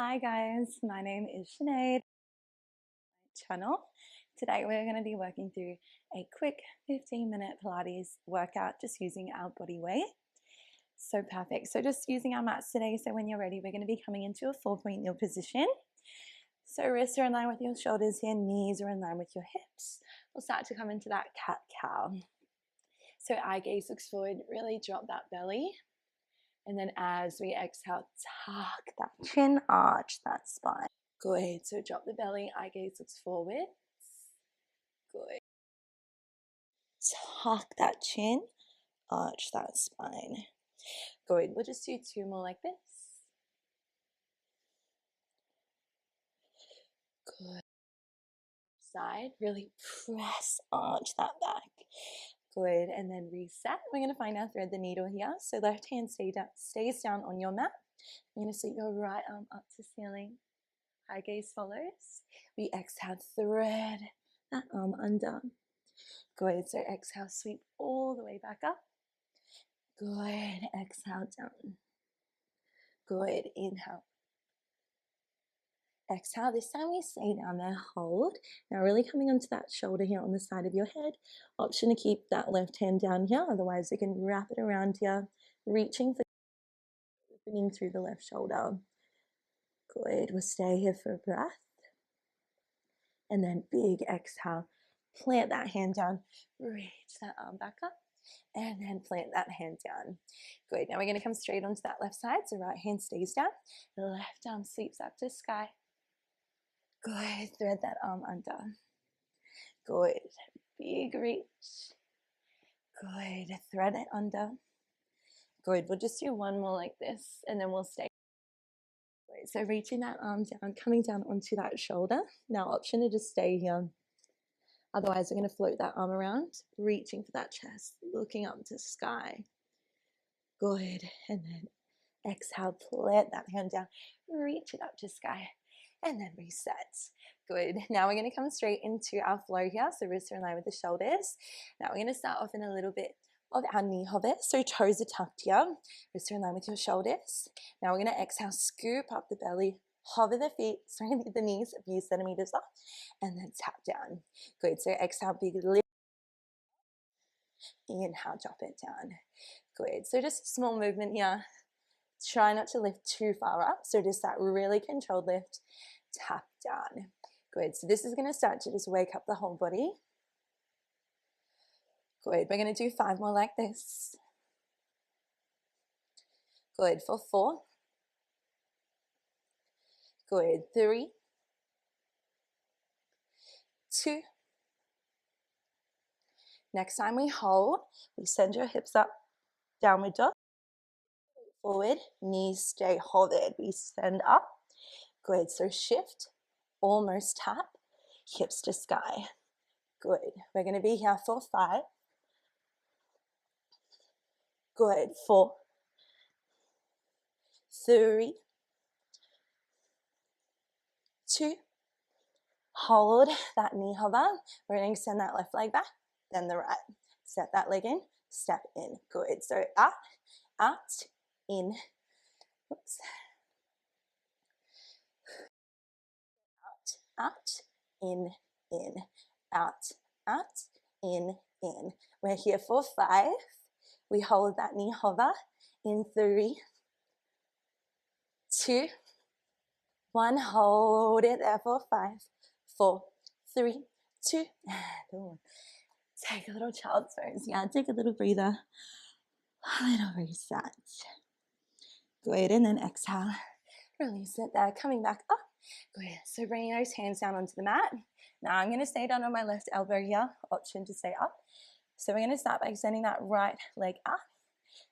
Hi guys, my name is Shinead channel. Today we're going to be working through a quick 15-minute Pilates workout just using our body weight. So perfect. So just using our mats today. So when you're ready, we're going to be coming into a 4-point kneel position. So wrists are in line with your shoulders here, knees are in line with your hips. We'll start to come into that cat-cow. So eye gaze looks forward, really drop that belly. And then as we exhale, tuck that chin, arch that spine. Good. So drop the belly, eye gaze looks forward. Good. Tuck that chin, arch that spine. Good. We'll just do 2 more like this. Good. Side, really press, arch that back. Good. And then reset. We're going to find our thread the needle here. So left hand stays down on your mat. You're going to sweep your right arm up to ceiling. Eye gaze follows. We exhale, thread that arm under. Good. So exhale, sweep all the way back up. Good. Exhale, down. Good. Inhale. Exhale. This time we stay down there, hold. Now really coming onto that shoulder here on the side of your head. Option to keep that left hand down here. Otherwise, you can wrap it around here, reaching for opening through the left shoulder. Good. We'll stay here for a breath. And then big exhale. Plant that hand down. Reach that arm back up. And then plant that hand down. Good. Now we're going to come straight onto that left side. So right hand stays down. The left arm sweeps up to sky. Good. Thread that arm under. Good. Big reach. Good. Thread it under. Good. We'll just do 1 more like this and then we'll stay. Good. So reaching that arm down, coming down onto that shoulder. Now option to just stay here. Otherwise, we're going to float that arm around, reaching for that chest, looking up to sky. Good. And then exhale, plant that hand down, reach it up to sky, and then reset. Good. Now we're going to come straight into our flow here. So wrists are in line with the shoulders. Now we're going to start off in a little bit of our knee hover. So toes are tucked here. Wrists are in line with your shoulders. Now we're going to exhale, scoop up the belly, hover the feet, straighten the knees a few centimeters up, and then tap down. Good. So exhale, big lift. Inhale, drop it down. Good. So just a small movement here. Try not to lift too far up. So just that really controlled lift. Tap down. Good. So this is going to start to just wake up the whole body. Good. We're going to do 5 more like this. Good. For 4. Good. 3, 2. Next time we hold, we send your hips up, downward dog, forward, knees stay hovered. We send up. Good. So shift, almost tap, hips to sky. Good. We're going to be here for 5. Good. 4, 3, 2. Hold that knee hover. We're going to extend that left leg back, then the right. Step that leg in, step in. Good. So out, in. Oops. Out, in, out, in. We're here for 5. We hold that knee hover in 3, 2, 1. Hold it there for 5, 4, 3, 2, and 1. Take a little child's pose. Yeah, take a little breather. A little reset. Good, and then exhale. Release it there, coming back up. Good, so bringing those hands down onto the mat. Now I'm going to stay down on my left elbow here, option to stay up. So we're going to start by extending that right leg up.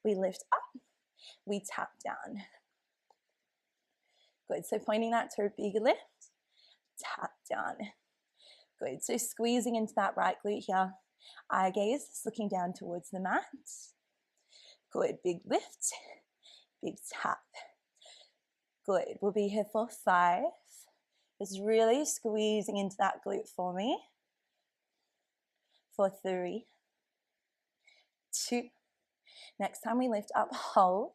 We lift up, we tap down. Good, so pointing that to a big lift, tap down. Good, so squeezing into that right glute here. Eye gaze, looking down towards the mat. Good, big lift, big tap. Good, we'll be here for 5. Just really squeezing into that glute for me. For 3, 2, Next time we lift up, hold.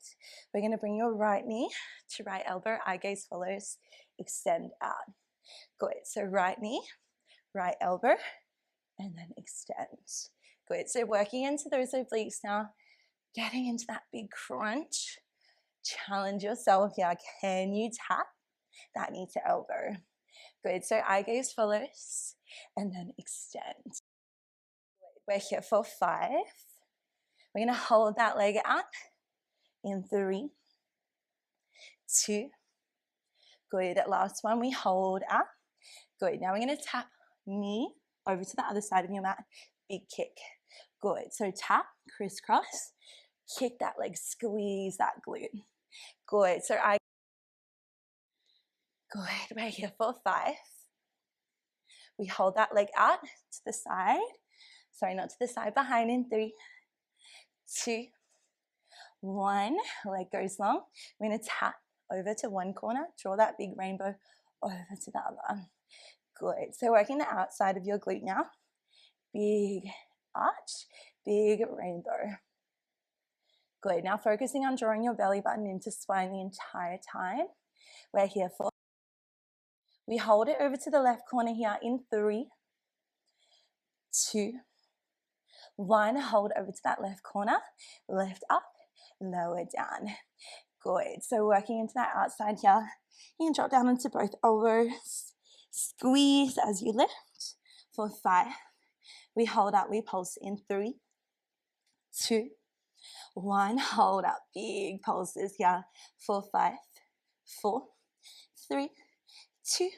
We're going to bring your right knee to right elbow, eye gaze follows, extend out. Good. So right knee, right elbow, and then extend. Good. So working into those obliques now, getting into that big crunch. Challenge yourself here. Can you tap that knee to elbow? Good. So eye gaze follows, and then extend. We're here for 5. We're going to hold that leg out in 3, 2. Good. Last one, we hold out. Good. Now we're going to tap knee over to the other side of your mat. Big kick. Good. So tap, crisscross, kick that leg, squeeze that glute. Good. So good. We're here for 5. We hold that leg out to the side. Sorry, not to the side, behind in 3, 2, 1. Leg goes long. We're going to tap over to one corner. Draw that big rainbow over to the other. Good. So working the outside of your glute now. Big arch, big rainbow. Good. Now focusing on drawing your belly button into spine the entire time. We're here for. We hold it over to the left corner here in 3, 2, 1. Hold over to that left corner. Lift up, lower down. Good. So working into that outside here. You can drop down into both elbows. Squeeze as you lift for 5. We hold up, we pulse in 3, 2, 1. Hold up, big pulses here for 5, 4, 3, 2,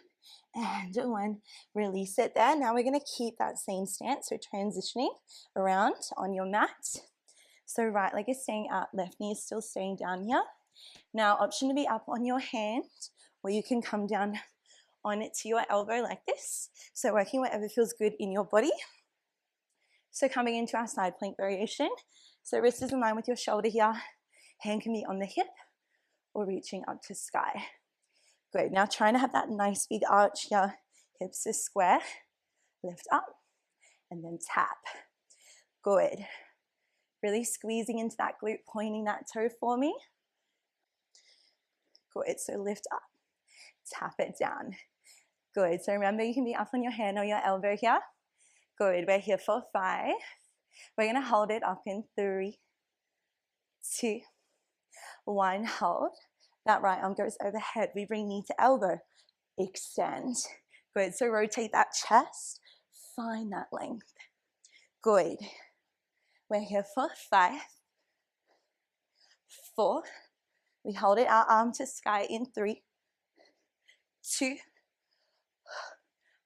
and 1. Release it there. Now we're going to keep that same stance. So transitioning around on your mat. So right leg is staying out, left knee is still staying down here. Now option to be up on your hand, or you can come down on it to your elbow like this. So working whatever feels good in your body. So coming into our side plank variation. So wrist is in line with your shoulder here. Hand can be on the hip or reaching up to sky. Good. Now trying to have that nice big arch here. Hips is square. Lift up and then tap. Good. Really squeezing into that glute, pointing that toe for me. Good. So lift up. Tap it down. Good. So remember, you can be up on your hand or your elbow here. Good. We're here for 5. We're going to hold it up in 3, 2, 1. Hold. That right arm goes overhead. We bring knee to elbow. Extend. Good. So rotate that chest. Find that length. Good. We're here for 5, 4. We hold it, our arm to sky in 3, 2,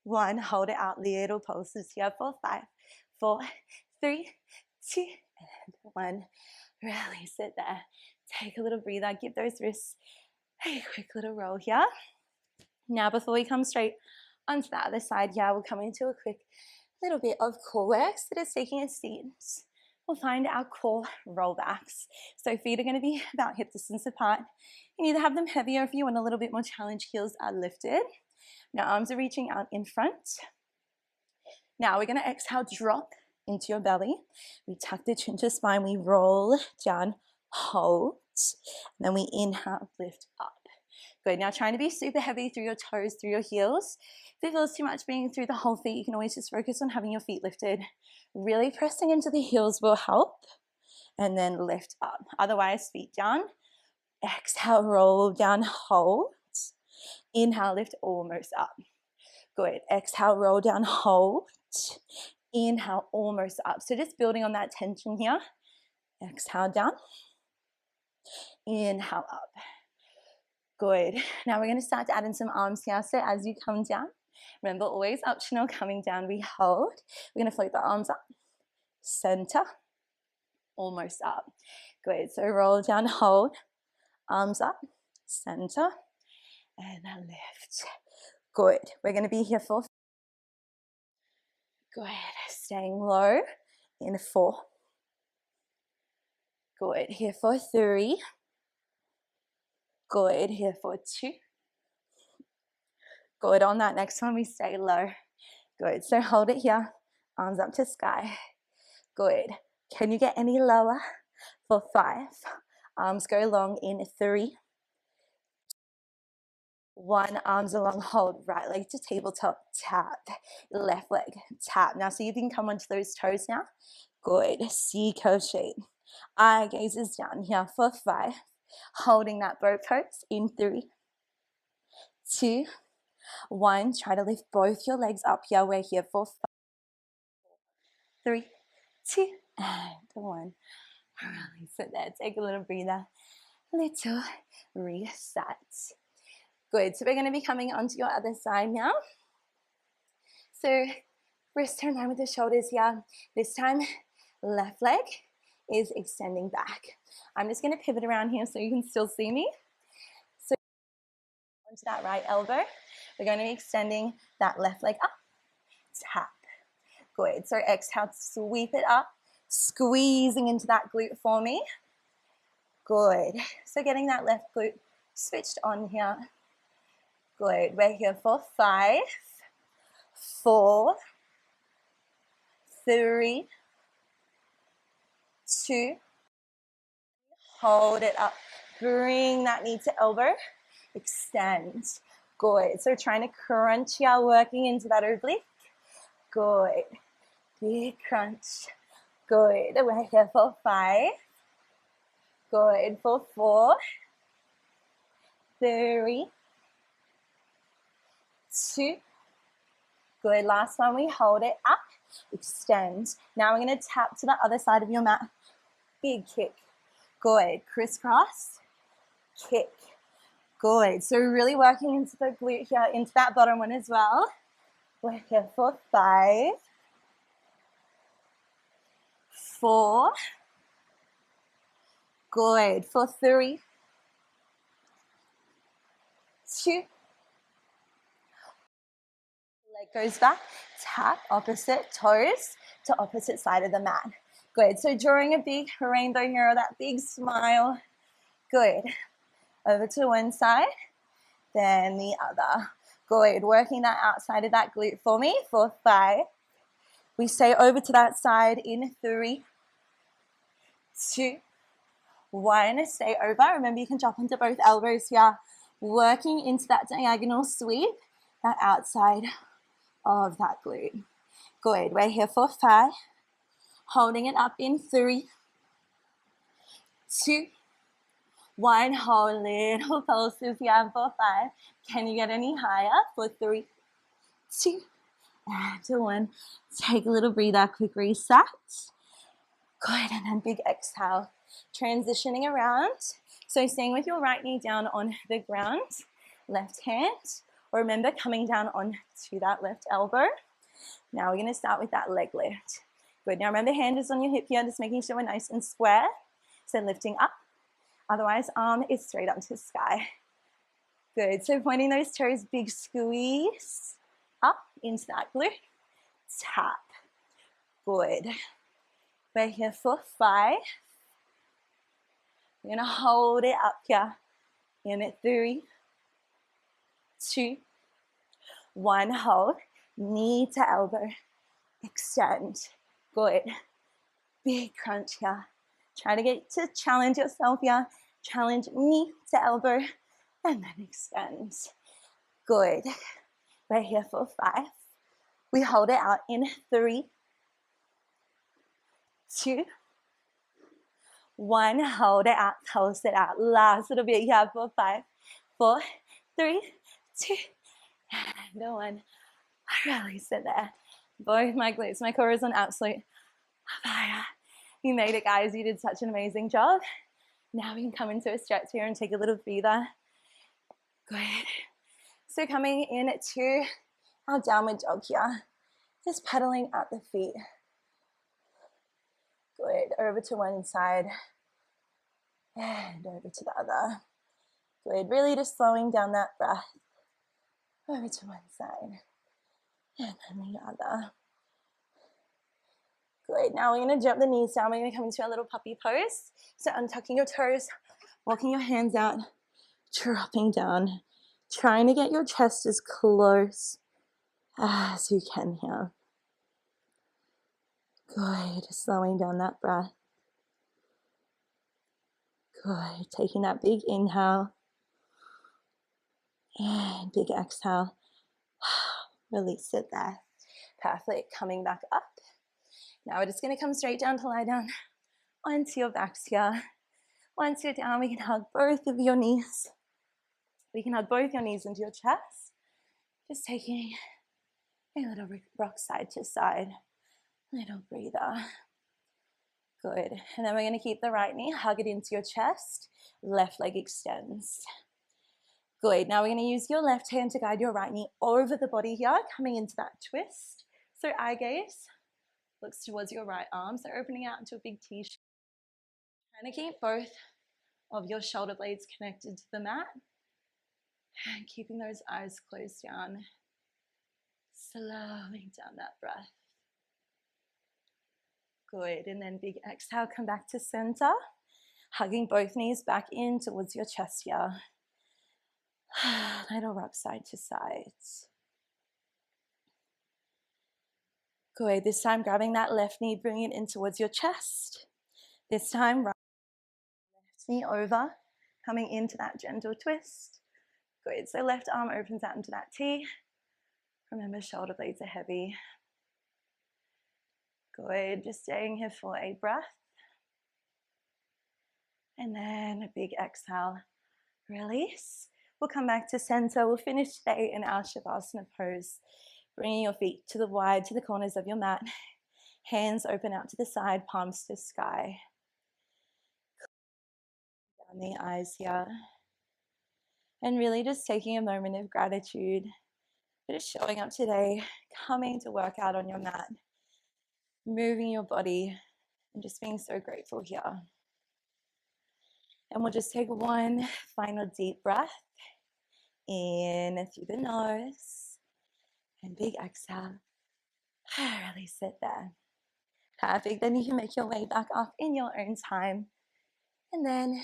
1. Hold it out, little pulses here for 5, 4, 3, 2, and 1. Release it there. Take a little breather. Give those wrists a quick little roll here. Now before we come straight onto the other side here, we'll come into a quick little bit of core work. So just taking a seat. We'll find our core rollbacks. So feet are going to be about hip distance apart. You can either have them heavier if you want a little bit more challenge. Heels are lifted. Now arms are reaching out in front. Now we're going to exhale, drop into your belly. We tuck the chin to spine. We roll down, hold. And then we inhale, lift up. Good. Now trying to be super heavy through your toes, through your heels. If it feels too much being through the whole feet, you can always just focus on having your feet lifted. Really pressing into the heels will help. And then lift up. Otherwise, feet down. Exhale, roll down, hold. Inhale, lift almost up. Good. Exhale, roll down, hold. Inhale, almost up. So just building on that tension here. Exhale down. Inhale up. Good. Now we're going to start to add in some arms here. So as you come down, remember always optional, coming down, we hold. We're going to float the arms up. Center. Almost up. Good. So roll down, hold. Arms up. Center. And then lift. Good. We're going to be here for. Good. Staying low in 4. Good. Here for 3. Good. Here for 2. Good. On that next one, we stay low. Good. So hold it here. Arms up to sky. Good. Can you get any lower? for 5. Arms go long in 3, 1. Arms along, hold. Right leg to tabletop, tap. Left leg, tap. Now see if you can come onto those toes now. Good. C curve shape. Eye gaze is down here for 5. Holding that boat pose in 3, 2, 1. Try to lift both your legs up here. We're here for 5, 3, 2, and 1. Release it there. Take a little breather. Little reset. Good. So we're going to be coming onto your other side now. So wrist turn line with the shoulders here. This time, left leg is extending back. I'm just going to pivot around here so you can still see me. So onto that right elbow. We're going to be extending that left leg up. Tap. Good. So exhale, sweep it up, squeezing into that glute for me. Good. So getting that left glute switched on here. Good. We're here for 5, 4, 3, 2. Hold it up. Bring that knee to elbow. Extend. Good. So trying to crunch here, working into that oblique. Good. Big crunch. Good. We're here for 5. Good. For 4, 3, 2. Good. Last one, we hold it up. Extend. Now we're going to tap to the other side of your mat. Big kick. Good. Crisscross. Kick. Good. So really working into the glute here, into that bottom one as well. We're here for 5, 4. Good. For 3, 2. Leg goes back. Tap opposite toes to opposite side of the mat. Good. So drawing a big rainbow here, or that big smile. Good. Over to one side, then the other. Good. Working that outside of that glute for me for 5. We stay over to that side in 3, 2, 1. Stay over. Remember, you can drop onto both elbows here. Working into that diagonal sweep, that outside of that glute. Good. We're here for 5. Holding it up in 3, 2, 1. Hold little pulses here for 5. Can you get any higher? For 3, 2, and 1. Take a little breather, quick reset. Good, and then big exhale. Transitioning around. So staying with your right knee down on the ground, left hand. Remember, coming down onto that left elbow. Now we're going to start with that leg lift. Good. Now remember, hand is on your hip here, just making sure we're nice and square. So lifting up. Otherwise, arm is straight up to the sky. Good. So pointing those toes, big squeeze up into that glute. Tap. Good. We're here for 5. We're going to hold it up here. In at 3, 2, 1. Hold. Knee to elbow. Extend. Good. Big crunch here. Try to get to challenge yourself here. Challenge knee to elbow. And then extend. Good. We're here for 5. We hold it out in 3, 2, 1. Hold it out. Pulse it out. Last little bit here for 5, 4, 3, 2, and 1. Release it there. Both my glutes, my core is on absolute fire. You made it, guys. You did such an amazing job. Now we can come into a stretch here and take a little breather. Good. So coming in to our downward dog here. Just pedaling at the feet. Good. Over to one side and over to the other. Good. Really just slowing down that breath. Over to one side and then the other. Good. Now we're going to jump the knees down. We're going to come into a little puppy pose. So untucking your toes, walking your hands out, dropping down, trying to get your chest as close as you can here. Good. Slowing down that breath. Good. Taking that big inhale and big exhale. Release it there. Perfect. Coming back up. Now we're just going to come straight down to lie down onto your backs here. Once you're down, we can hug both of your knees. We can hug both your knees into your chest. Just taking a little rock side to side. Little breather. Good. And then we're going to keep the right knee, hug it into your chest. Left leg extends. Good. Now we're going to use your left hand to guide your right knee over the body here, coming into that twist. So eye gaze looks towards your right arm, so opening out into a big T shape. Trying to keep both of your shoulder blades connected to the mat. And keeping those eyes closed down. Slowing down that breath. Good. And then big exhale, come back to center. Hugging both knees back in towards your chest here. Little rock side to side. Good. This time grabbing that left knee, bringing it in towards your chest. This time right left knee over, coming into that gentle twist. Good. So left arm opens out into that T. Remember, shoulder blades are heavy. Good. Just staying here for a breath. And then a big exhale. Release. We'll come back to center. We'll finish today in our Shavasana pose. Bringing your feet to the wide, to the corners of your mat. Hands open out to the side, palms to sky. Down the eyes here. And really just taking a moment of gratitude. Just showing up today, coming to work out on your mat. Moving your body and just being so grateful here. And we'll just take one final deep breath in through the nose and big exhale. Release it there. Perfect. Then you can make your way back up in your own time. And then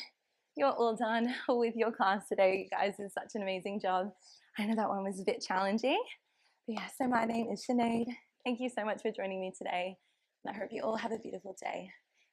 you're all done with your class today. You guys did such an amazing job. I know that one was a bit challenging. But yeah, so my name is Shinead. Thank you so much for joining me today. And I hope you all have a beautiful day.